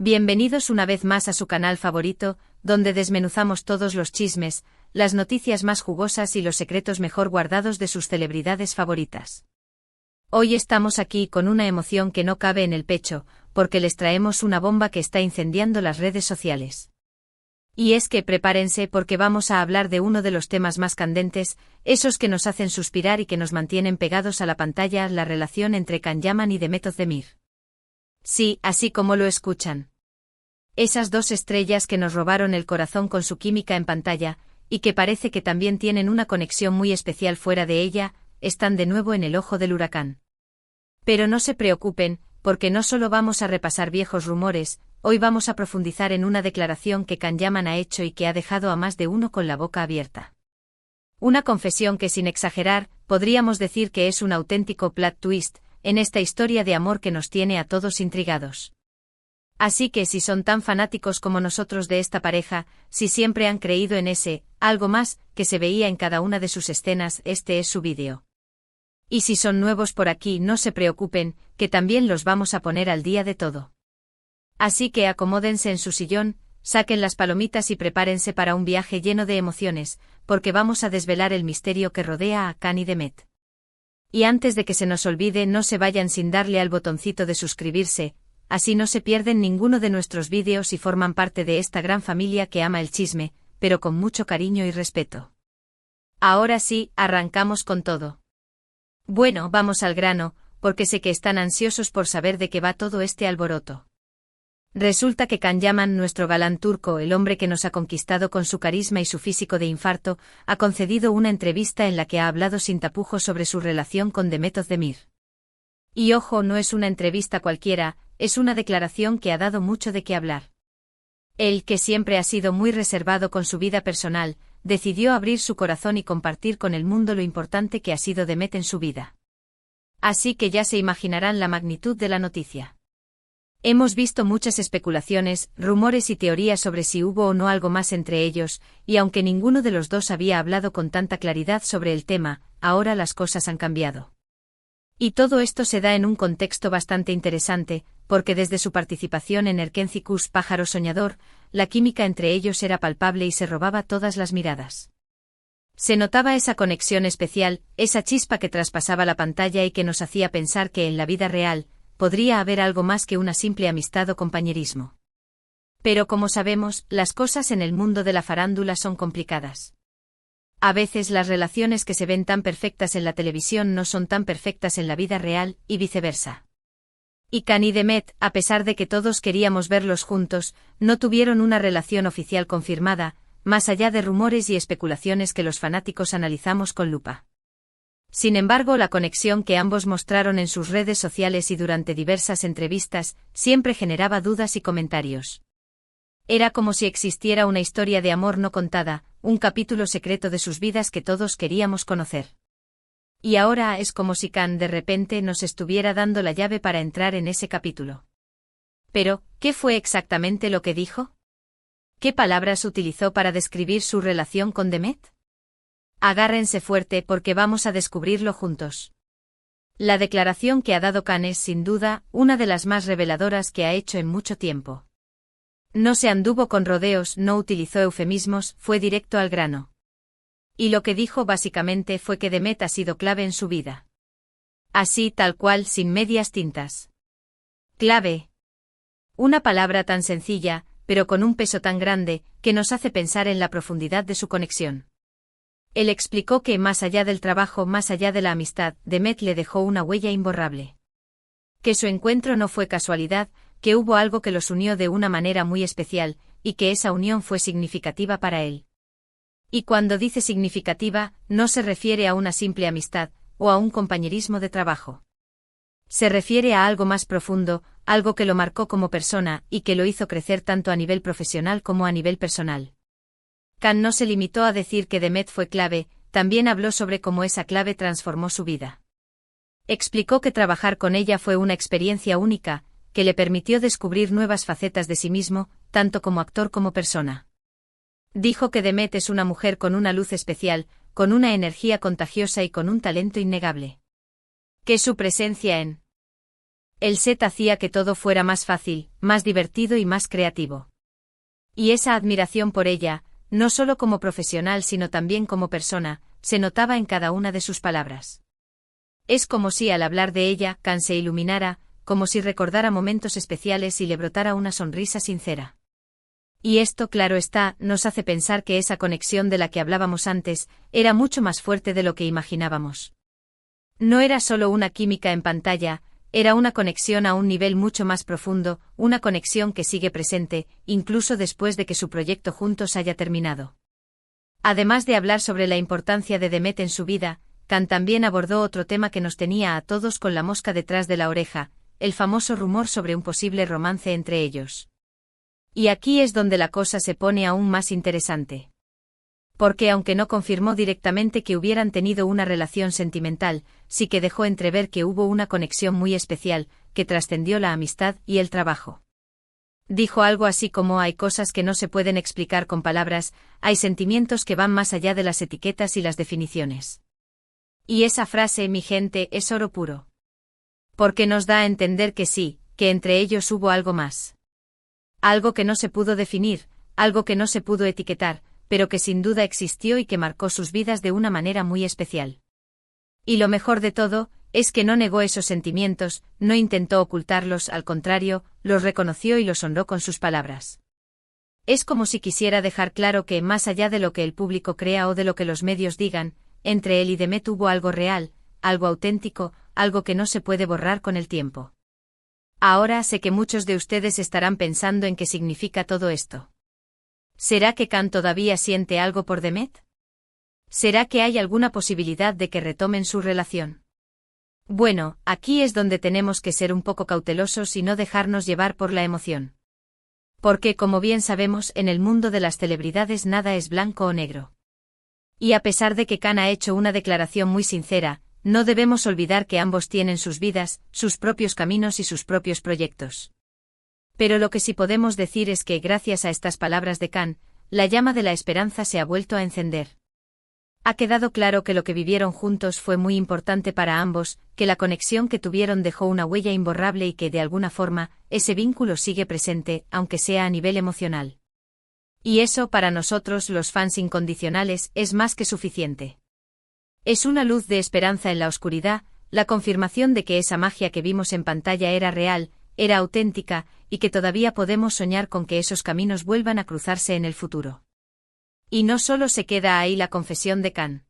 Bienvenidos una vez más a su canal favorito, donde desmenuzamos todos los chismes, las noticias más jugosas y los secretos mejor guardados de sus celebridades favoritas. Hoy estamos aquí con una emoción que no cabe en el pecho, porque les traemos una bomba que está incendiando las redes sociales. Y es que prepárense porque vamos a hablar de uno de los temas más candentes, esos que nos hacen suspirar y que nos mantienen pegados a la pantalla, la relación entre Can Yaman y Demet Özdemir. Sí, así como lo escuchan. Esas dos estrellas que nos robaron el corazón con su química en pantalla, y que parece que también tienen una conexión muy especial fuera de ella, están de nuevo en el ojo del huracán. Pero no se preocupen, porque no solo vamos a repasar viejos rumores, hoy vamos a profundizar en una declaración que Can Yaman ha hecho y que ha dejado a más de uno con la boca abierta. Una confesión que, sin exagerar, podríamos decir que es un auténtico plot twist en esta historia de amor que nos tiene a todos intrigados. Así que si son tan fanáticos como nosotros de esta pareja, si siempre han creído en ese algo más que se veía en cada una de sus escenas, este es su vídeo. Y si son nuevos por aquí, no se preocupen, que también los vamos a poner al día de todo. Así que acomódense en su sillón, saquen las palomitas y prepárense para un viaje lleno de emociones, porque vamos a desvelar el misterio que rodea a Can y Demet. Y antes de que se nos olvide, no se vayan sin darle al botoncito de suscribirse, así no se pierden ninguno de nuestros vídeos y forman parte de esta gran familia que ama el chisme, pero con mucho cariño y respeto. Ahora sí, arrancamos con todo. Bueno, vamos al grano, porque sé que están ansiosos por saber de qué va todo este alboroto. Resulta que Can Yaman, nuestro galán turco, el hombre que nos ha conquistado con su carisma y su físico de infarto, ha concedido una entrevista en la que ha hablado sin tapujos sobre su relación con Demet Özdemir. Y ojo, no es una entrevista cualquiera, es una declaración que ha dado mucho de qué hablar. Él, que siempre ha sido muy reservado con su vida personal, decidió abrir su corazón y compartir con el mundo lo importante que ha sido Demet en su vida. Así que ya se imaginarán la magnitud de la noticia. Hemos visto muchas especulaciones, rumores y teorías sobre si hubo o no algo más entre ellos, y aunque ninguno de los dos había hablado con tanta claridad sobre el tema, ahora las cosas han cambiado. Y todo esto se da en un contexto bastante interesante, porque desde su participación en Erkenci Kuş Pájaro Soñador, la química entre ellos era palpable y se robaba todas las miradas. Se notaba esa conexión especial, esa chispa que traspasaba la pantalla y que nos hacía pensar que en la vida real podría haber algo más que una simple amistad o compañerismo. Pero como sabemos, las cosas en el mundo de la farándula son complicadas. A veces las relaciones que se ven tan perfectas en la televisión no son tan perfectas en la vida real, y viceversa. Y Can y Demet, a pesar de que todos queríamos verlos juntos, no tuvieron una relación oficial confirmada, más allá de rumores y especulaciones que los fanáticos analizamos con lupa. Sin embargo, la conexión que ambos mostraron en sus redes sociales y durante diversas entrevistas siempre generaba dudas y comentarios. Era como si existiera una historia de amor no contada, un capítulo secreto de sus vidas que todos queríamos conocer. Y ahora es como si Can de repente nos estuviera dando la llave para entrar en ese capítulo. Pero, ¿qué fue exactamente lo que dijo? ¿Qué palabras utilizó para describir su relación con Demet? Agárrense fuerte porque vamos a descubrirlo juntos. La declaración que ha dado Can es, sin duda, una de las más reveladoras que ha hecho en mucho tiempo. No se anduvo con rodeos, no utilizó eufemismos, fue directo al grano. Y lo que dijo básicamente fue que Demet ha sido clave en su vida. Así, tal cual, sin medias tintas. Clave. Una palabra tan sencilla, pero con un peso tan grande, que nos hace pensar en la profundidad de su conexión. Él explicó que, más allá del trabajo, más allá de la amistad, Demet le dejó una huella imborrable. Que su encuentro no fue casualidad, que hubo algo que los unió de una manera muy especial, y que esa unión fue significativa para él. Y cuando dice significativa, no se refiere a una simple amistad, o a un compañerismo de trabajo. Se refiere a algo más profundo, algo que lo marcó como persona, y que lo hizo crecer tanto a nivel profesional como a nivel personal. Can no se limitó a decir que Demet fue clave, también habló sobre cómo esa clave transformó su vida. Explicó que trabajar con ella fue una experiencia única, que le permitió descubrir nuevas facetas de sí mismo, tanto como actor como persona. Dijo que Demet es una mujer con una luz especial, con una energía contagiosa y con un talento innegable. Que su presencia en El set hacía que todo fuera más fácil, más divertido y más creativo. Y esa admiración por ella, no solo como profesional sino también como persona, se notaba en cada una de sus palabras. Es como si al hablar de ella, Khan se iluminara, como si recordara momentos especiales y le brotara una sonrisa sincera. Y esto, claro está, nos hace pensar que esa conexión de la que hablábamos antes, era mucho más fuerte de lo que imaginábamos. No era solo una química en pantalla, era una conexión a un nivel mucho más profundo, una conexión que sigue presente, incluso después de que su proyecto juntos haya terminado. Además de hablar sobre la importancia de Demet en su vida, Khan también abordó otro tema que nos tenía a todos con la mosca detrás de la oreja, el famoso rumor sobre un posible romance entre ellos. Y aquí es donde la cosa se pone aún más interesante. Porque aunque no confirmó directamente que hubieran tenido una relación sentimental, sí que dejó entrever que hubo una conexión muy especial, que trascendió la amistad y el trabajo. Dijo algo así como: hay cosas que no se pueden explicar con palabras, hay sentimientos que van más allá de las etiquetas y las definiciones. Y esa frase, mi gente, es oro puro. Porque nos da a entender que sí, que entre ellos hubo algo más. Algo que no se pudo definir, algo que no se pudo etiquetar, pero que sin duda existió y que marcó sus vidas de una manera muy especial. Y lo mejor de todo, es que no negó esos sentimientos, no intentó ocultarlos, al contrario, los reconoció y los honró con sus palabras. Es como si quisiera dejar claro que, más allá de lo que el público crea o de lo que los medios digan, entre él y Demet hubo algo real, algo auténtico, algo que no se puede borrar con el tiempo. Ahora sé que muchos de ustedes estarán pensando en qué significa todo esto. ¿Será que Khan todavía siente algo por Demet? ¿Será que hay alguna posibilidad de que retomen su relación? Bueno, aquí es donde tenemos que ser un poco cautelosos y no dejarnos llevar por la emoción. Porque, como bien sabemos, en el mundo de las celebridades nada es blanco o negro. Y a pesar de que Khan ha hecho una declaración muy sincera, no debemos olvidar que ambos tienen sus vidas, sus propios caminos y sus propios proyectos. Pero lo que sí podemos decir es que, gracias a estas palabras de Khan, la llama de la esperanza se ha vuelto a encender. Ha quedado claro que lo que vivieron juntos fue muy importante para ambos, que la conexión que tuvieron dejó una huella imborrable y que, de alguna forma, ese vínculo sigue presente, aunque sea a nivel emocional. Y eso, para nosotros, los fans incondicionales, es más que suficiente. Es una luz de esperanza en la oscuridad, la confirmación de que esa magia que vimos en pantalla era real, era auténtica, y que todavía podemos soñar con que esos caminos vuelvan a cruzarse en el futuro. Y no solo se queda ahí la confesión de Khan.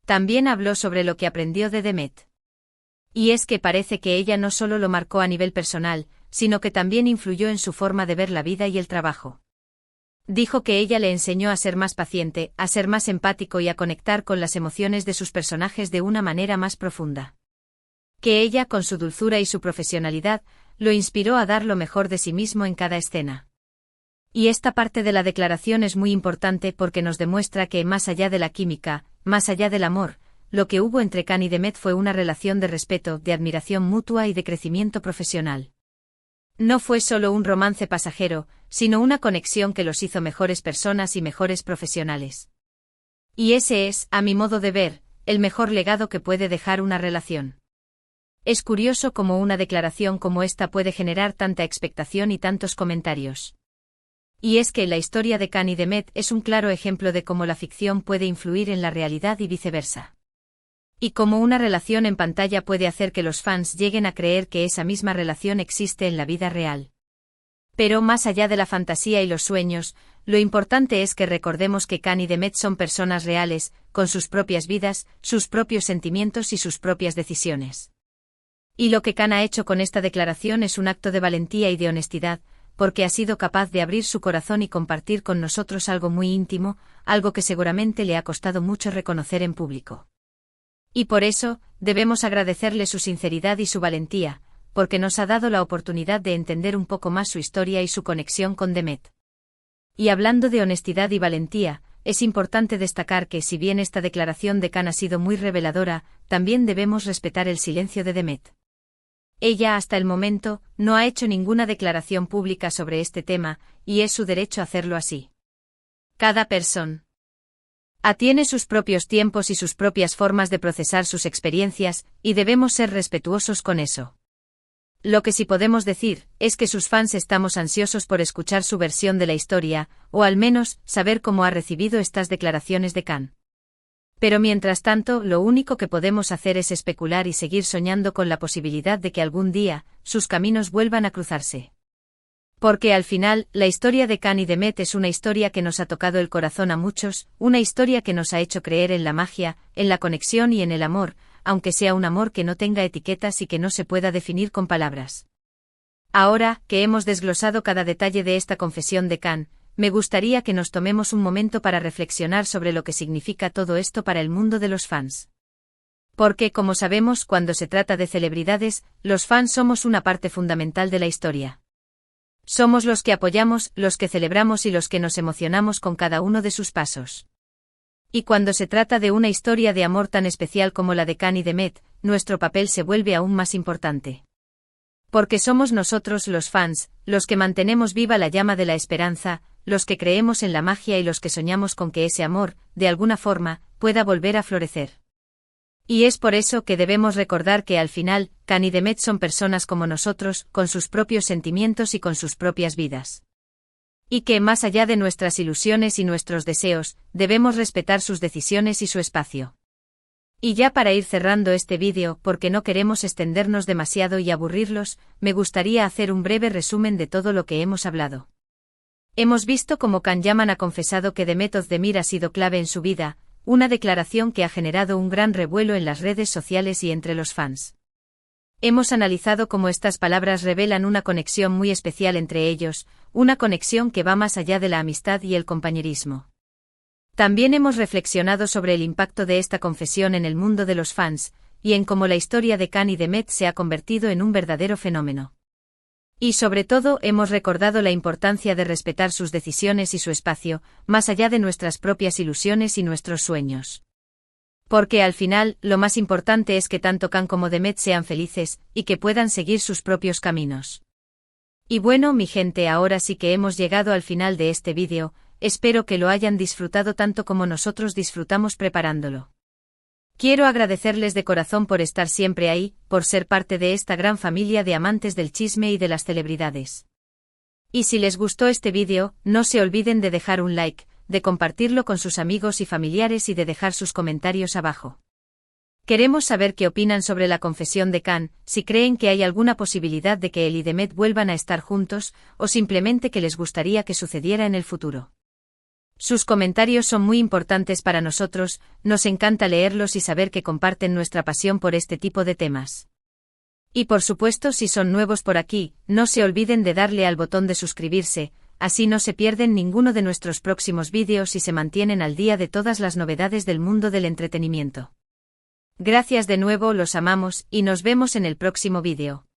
También habló sobre lo que aprendió de Demet. Y es que parece que ella no solo lo marcó a nivel personal, sino que también influyó en su forma de ver la vida y el trabajo. Dijo que ella le enseñó a ser más paciente, a ser más empático y a conectar con las emociones de sus personajes de una manera más profunda. Que ella, con su dulzura y su profesionalidad, lo inspiró a dar lo mejor de sí mismo en cada escena. Y esta parte de la declaración es muy importante porque nos demuestra que, más allá de la química, más allá del amor, lo que hubo entre Khan y Demet fue una relación de respeto, de admiración mutua y de crecimiento profesional. No fue solo un romance pasajero, sino una conexión que los hizo mejores personas y mejores profesionales. Y ese es, a mi modo de ver, el mejor legado que puede dejar una relación. Es curioso cómo una declaración como esta puede generar tanta expectación y tantos comentarios. Y es que la historia de Khan y Demet es un claro ejemplo de cómo la ficción puede influir en la realidad y viceversa. Y cómo una relación en pantalla puede hacer que los fans lleguen a creer que esa misma relación existe en la vida real. Pero más allá de la fantasía y los sueños, lo importante es que recordemos que Khan y Demet son personas reales, con sus propias vidas, sus propios sentimientos y sus propias decisiones. Y lo que Khan ha hecho con esta declaración es un acto de valentía y de honestidad, porque ha sido capaz de abrir su corazón y compartir con nosotros algo muy íntimo, algo que seguramente le ha costado mucho reconocer en público. Y por eso, debemos agradecerle su sinceridad y su valentía, porque nos ha dado la oportunidad de entender un poco más su historia y su conexión con Demet. Y hablando de honestidad y valentía, es importante destacar que, si bien esta declaración de Khan ha sido muy reveladora, también debemos respetar el silencio de Demet. Ella, hasta el momento, no ha hecho ninguna declaración pública sobre este tema, y es su derecho hacerlo así. Cada persona tiene sus propios tiempos y sus propias formas de procesar sus experiencias, y debemos ser respetuosos con eso. Lo que sí podemos decir, es que sus fans estamos ansiosos por escuchar su versión de la historia, o al menos, saber cómo ha recibido estas declaraciones de Khan. Pero mientras tanto, lo único que podemos hacer es especular y seguir soñando con la posibilidad de que algún día, sus caminos vuelvan a cruzarse. Porque al final, la historia de Khan y Demet es una historia que nos ha tocado el corazón a muchos, una historia que nos ha hecho creer en la magia, en la conexión y en el amor, aunque sea un amor que no tenga etiquetas y que no se pueda definir con palabras. Ahora, que hemos desglosado cada detalle de esta confesión de Khan, me gustaría que nos tomemos un momento para reflexionar sobre lo que significa todo esto para el mundo de los fans. Porque, como sabemos, cuando se trata de celebridades, los fans somos una parte fundamental de la historia. Somos los que apoyamos, los que celebramos y los que nos emocionamos con cada uno de sus pasos. Y cuando se trata de una historia de amor tan especial como la de Khan y Demet, nuestro papel se vuelve aún más importante. Porque somos nosotros los fans, los que mantenemos viva la llama de la esperanza, los que creemos en la magia y los que soñamos con que ese amor, de alguna forma, pueda volver a florecer. Y es por eso que debemos recordar que al final, Khan y Demet son personas como nosotros, con sus propios sentimientos y con sus propias vidas. Y que, más allá de nuestras ilusiones y nuestros deseos, debemos respetar sus decisiones y su espacio. Y ya para ir cerrando este vídeo, porque no queremos extendernos demasiado y aburrirlos, me gustaría hacer un breve resumen de todo lo que hemos hablado. Hemos visto cómo Khan Yaman ha confesado que Demet Özdemir ha sido clave en su vida, una declaración que ha generado un gran revuelo en las redes sociales y entre los fans. Hemos analizado cómo estas palabras revelan una conexión muy especial entre ellos, una conexión que va más allá de la amistad y el compañerismo. También hemos reflexionado sobre el impacto de esta confesión en el mundo de los fans, y en cómo la historia de Khan y Demet se ha convertido en un verdadero fenómeno. Y sobre todo hemos recordado la importancia de respetar sus decisiones y su espacio, más allá de nuestras propias ilusiones y nuestros sueños. Porque al final, lo más importante es que tanto Khan como Demet sean felices, y que puedan seguir sus propios caminos. Y bueno, mi gente, ahora sí que hemos llegado al final de este vídeo, espero que lo hayan disfrutado tanto como nosotros disfrutamos preparándolo. Quiero agradecerles de corazón por estar siempre ahí, por ser parte de esta gran familia de amantes del chisme y de las celebridades. Y si les gustó este vídeo, no se olviden de dejar un like, de compartirlo con sus amigos y familiares y de dejar sus comentarios abajo. Queremos saber qué opinan sobre la confesión de Khan, si creen que hay alguna posibilidad de que él y Demet vuelvan a estar juntos, o simplemente que les gustaría que sucediera en el futuro. Sus comentarios son muy importantes para nosotros, nos encanta leerlos y saber que comparten nuestra pasión por este tipo de temas. Y por supuesto, si son nuevos por aquí, no se olviden de darle al botón de suscribirse, así no se pierden ninguno de nuestros próximos vídeos y se mantienen al día de todas las novedades del mundo del entretenimiento. Gracias de nuevo, los amamos, y nos vemos en el próximo vídeo.